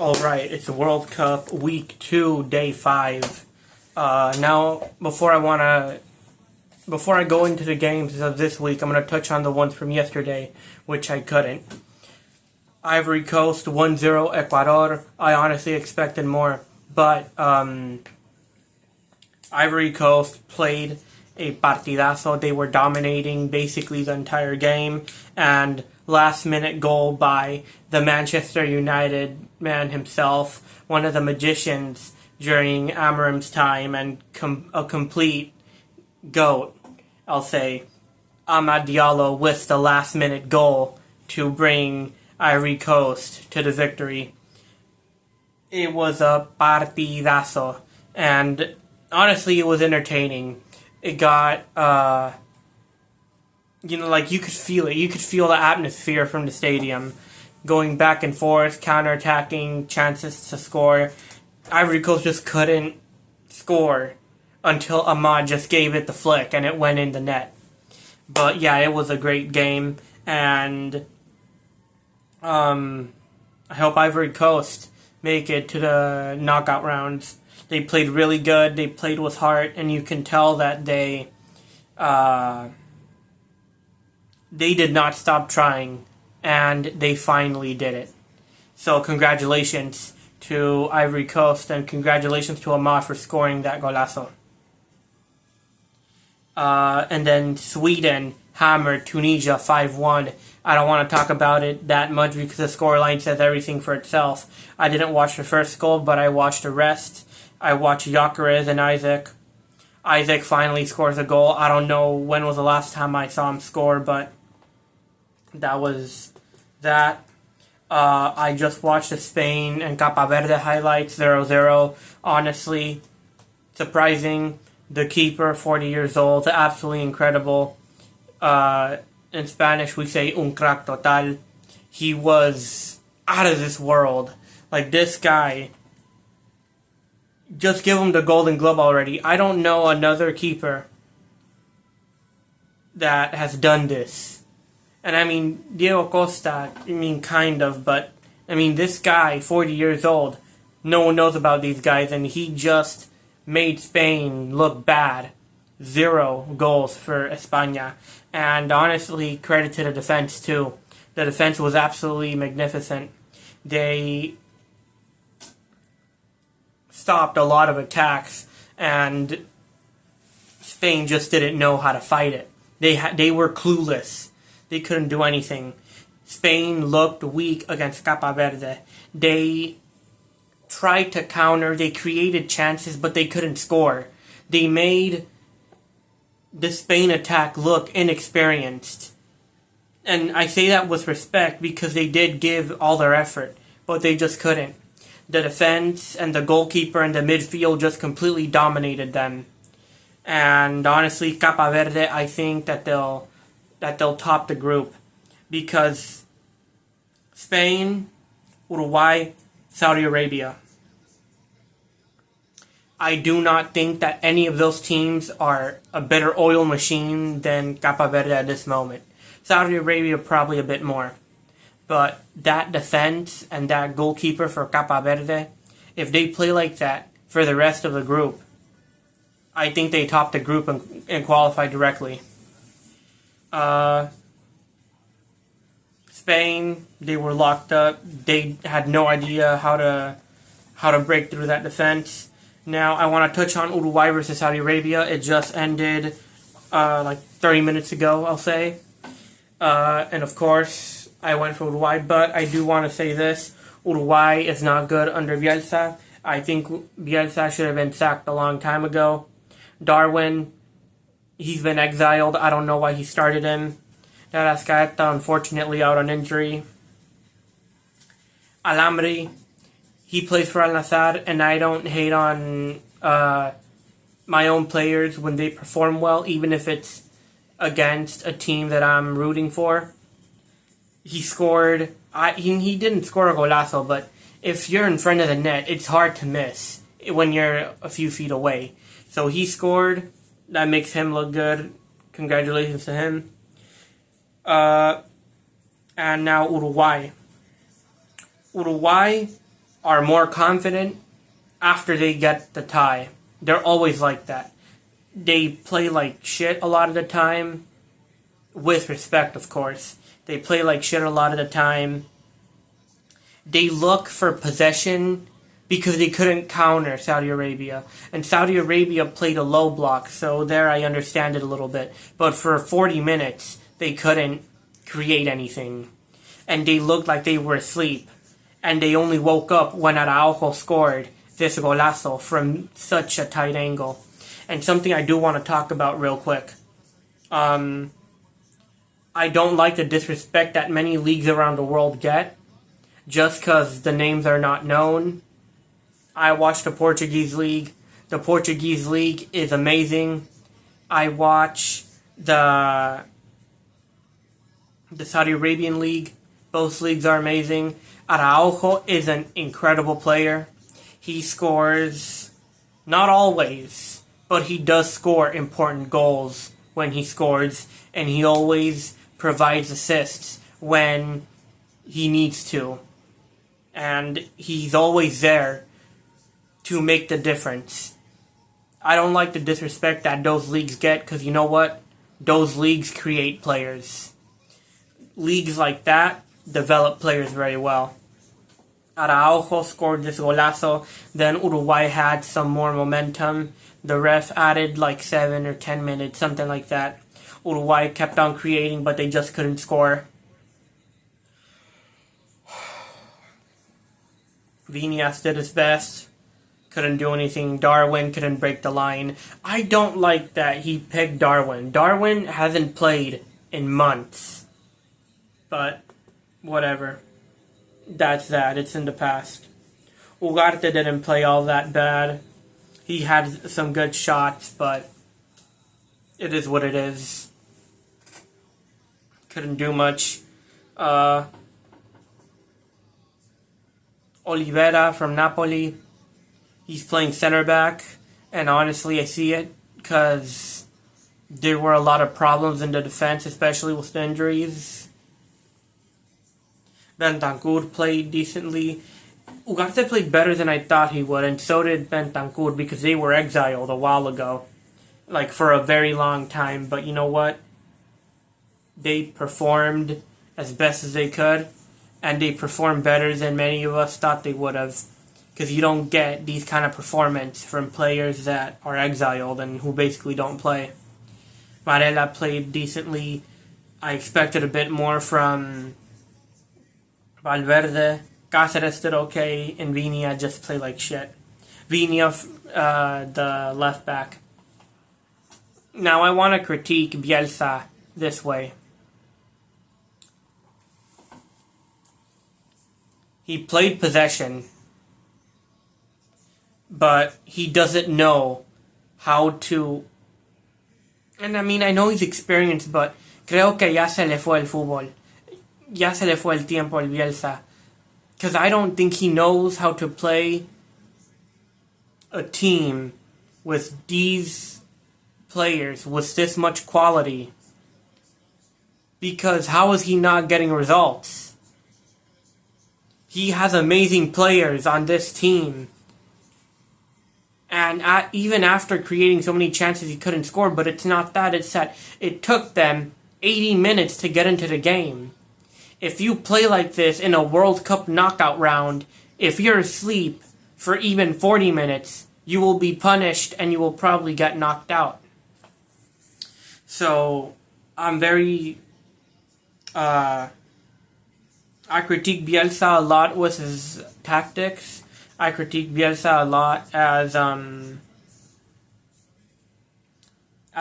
Alright, it's the World Cup Week 2, Day 5. Now, before I go into the games of this week, I'm going to touch on the ones from yesterday, which I couldn't. Ivory Coast 1-0 Ecuador. I honestly expected more, but Ivory Coast played a partidazo. They were dominating basically the entire game, and last-minute goal by the Manchester United man himself, one of the magicians during Amorim's time, and a complete GOAT, I'll say. Amad Diallo with the last-minute goal to bring Ivory Coast to the victory. It was a partidazo, and honestly, it was entertaining. It got, you could feel it. You could feel the atmosphere from the stadium, going back and forth, counterattacking, chances to score. Ivory Coast just couldn't score until Amad just gave it the flick and it went in the net. But yeah, it was a great game, and I hope Ivory Coast make it to the knockout rounds. They played really good. They played with heart, and you can tell that they did not stop trying, and they finally did it. So congratulations to Ivory Coast, and congratulations to Amad for scoring that golazo. And then Sweden hammered Tunisia 5-1. I don't want to talk about it that much because the scoreline says everything for itself. I didn't watch the first goal, but I watched the rest. I watched Gyökeres and Isaac. Isaac finally scores a goal. I don't know when was the last time I saw him score, but that was that. I just watched the Spain and Capa Verde highlights, 0-0. Honestly, surprising. The keeper, 40 years old, absolutely incredible. In Spanish, we say un crack total. He was out of this world. Like, this guy, just give him the Golden Glove already. I don't know another keeper that has done this. And I mean, Diego Costa, kind of, but I mean, this guy, 40 years old, no one knows about these guys, and he just made Spain look bad. 0 goals for España. And honestly, credit to the defense, too. The defense was absolutely magnificent. They stopped a lot of attacks, and Spain just didn't know how to fight it. They were clueless. They couldn't do anything. Spain looked weak against Capa Verde. They tried to counter. They created chances, but they couldn't score. They made the Spain attack look inexperienced. And I say that with respect because they did give all their effort, but they just couldn't. The defense and the goalkeeper and the midfield just completely dominated them. And honestly, Capa Verde, I think that they'll top the group, because Spain, Uruguay, Saudi Arabia. I do not think that any of those teams are a better oil machine than Capa Verde at this moment. Saudi Arabia probably a bit more. But that defense and that goalkeeper for Capa Verde, if they play like that for the rest of the group, I think they top the group and qualify directly. Spain, they were locked up. They had no idea how to break through that defense. Now, I want to touch on Uruguay versus Saudi Arabia. It just ended like 30 minutes ago, I'll say. And of course, I went for Uruguay, but I do want to say this. Uruguay is not good under Bielsa. I think Bielsa should have been sacked a long time ago. Darwin, he's been exiled. I don't know why he started him. Arrascaeta, unfortunately, out on injury. Alhamri, he plays for Al Nassr, and I don't hate on my own players when they perform well, even if it's against a team that I'm rooting for. He scored. He didn't score a golazo, but if you're in front of the net, it's hard to miss when you're a few feet away. So he scored. That makes him look good. Congratulations to him. And now Uruguay. Uruguay are more confident after they get the tie. They're always like that. They play like shit a lot of the time, with respect, of course. They play like shit a lot of the time. They look for possession because they couldn't counter Saudi Arabia. And Saudi Arabia played a low block, so there I understand it a little bit. But for 40 minutes, they couldn't create anything. And they looked like they were asleep. And they only woke up when Araujo scored this golazo from such a tight angle. And something I do want to talk about real quick. I don't like the disrespect that many leagues around the world get just because the names are not known. I watch the Portuguese league. The Portuguese league is amazing. I watch the Saudi Arabian league. Both leagues are amazing. Araujo is an incredible player. He scores, not always, but he does score important goals when he scores, and he always provides assists when he needs to. And he's always there to make the difference. I don't like the disrespect that those leagues get, because you know what? Those leagues create players. Leagues like that develop players very well. Araujo scored this golazo, then Uruguay had some more momentum. The ref added like 7 or 10 minutes, something like that. Uruguay kept on creating, but they just couldn't score. Viñas did his best. Couldn't do anything. Darwin couldn't break the line. I don't like that he picked Darwin. Darwin hasn't played in months. But, whatever. That's that. It's in the past. Ugarte didn't play all that bad. He had some good shots, but it is what it is. Couldn't do much. Oliveira from Napoli. He's playing center back, and honestly, I see it because there were a lot of problems in the defense, especially with the injuries. Bentancur played decently. Ugarte played better than I thought he would, and so did Bentancur because they were exiled a while ago, like for a very long time. But you know what? They performed as best as they could, and they performed better than many of us thought they would have. Because you don't get these kind of performance from players that are exiled and who basically don't play. Varela played decently. I expected a bit more from Valverde. Cáceres did okay, and Viña just played like shit. Viña, the left back. Now I want to critique Bielsa this way. He played possession, but he doesn't know how to... And I mean, I know he's experienced, but creo que ya se le fue el fútbol. Ya se le fue el tiempo al Bielsa. Because I don't think he knows how to play a team with these players, with this much quality. Because how is he not getting results? He has amazing players on this team. And even after creating so many chances, he couldn't score. But it's not that. It's that it took them 80 minutes to get into the game. If you play like this in a World Cup knockout round, if you're asleep for even 40 minutes, you will be punished and you will probably get knocked out. So, I'm very... I critique Bielsa a lot with his tactics. I critique Bielsa a lot as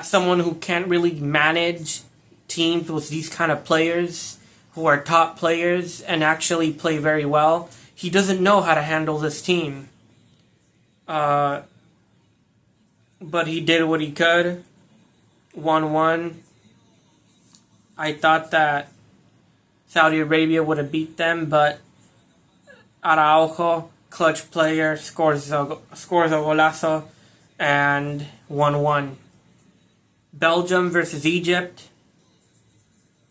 someone who can't really manage teams with these kind of players who are top players and actually play very well. He doesn't know how to handle this team. But he did what he could. 1-1. I thought that Saudi Arabia would have beat them, but Araujo, clutch player, scores a golazo, and 1-1. Belgium versus Egypt,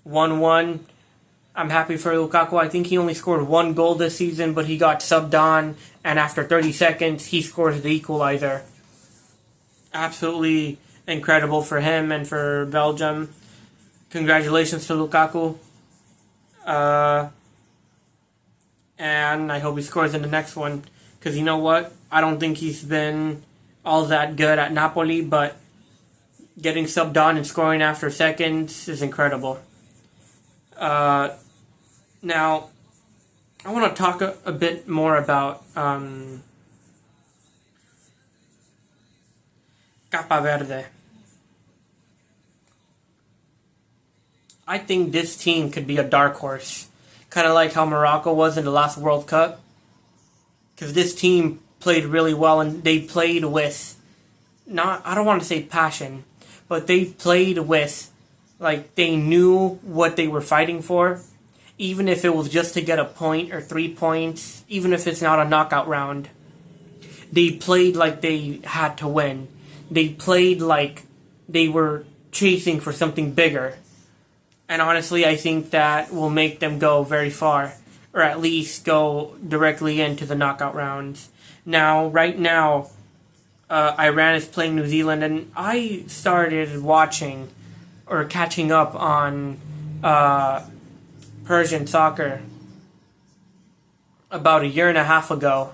1-1. I'm happy for Lukaku. I think he only scored 1 goal this season, but he got subbed on, and after 30 seconds, he scores the equalizer. Absolutely incredible for him and for Belgium. Congratulations to Lukaku. And I hope he scores in the next one. Because you know what? I don't think he's been all that good at Napoli, but getting subbed on and scoring after seconds is incredible. Now, I want to talk a bit more about Capa Verde. I think this team could be a dark horse. Kind of like how Morocco was in the last World Cup. Because this team played really well, and they played with, I don't want to say passion, but they played with, like, they knew what they were fighting for. Even if it was just to get a point or 3 points, even if it's not a knockout round. They played like they had to win. They played like they were chasing for something bigger. And honestly, I think that will make them go very far. Or at least go directly into the knockout rounds. Now, right now, Iran is playing New Zealand. And I started watching or catching up on Persian soccer about 1.5 years ago.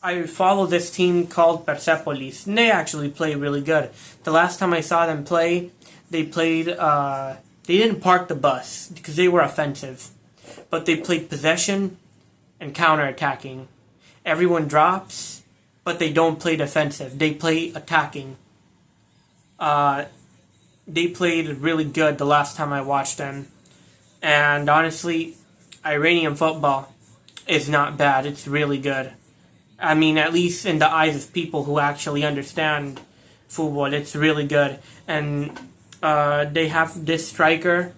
I follow this team called Persepolis, and they actually play really good. The last time I saw them play, they played, they didn't park the bus because they were offensive, but they played possession and counter-attacking. Everyone drops, but they don't play defensive. They play attacking. They played really good the last time I watched them. And honestly, Iranian football is not bad. It's really good. I mean, at least in the eyes of people who actually understand football, it's really good. And they have this striker,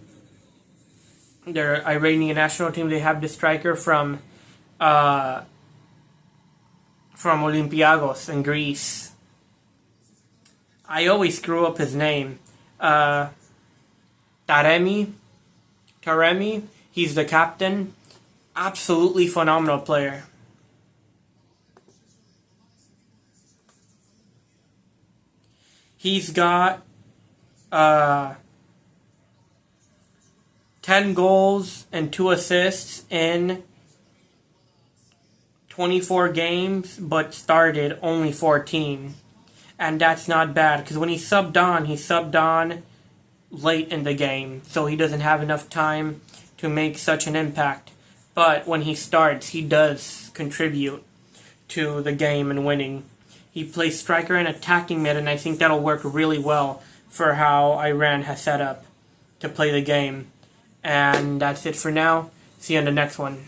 their Iranian national team, they have this striker from Olympiacos in Greece. I always screw up his name. Taremi, he's the captain. Absolutely phenomenal player. He's got 10 goals and 2 assists in 24 games, but started only 14. And that's not bad, because when he subbed on late in the game, so he doesn't have enough time to make such an impact. But when he starts, he does contribute to the game and winning. He plays striker and attacking mid, and I think that'll work really well for how Iran has set up to play the game. And that's it for now. See you on the next one.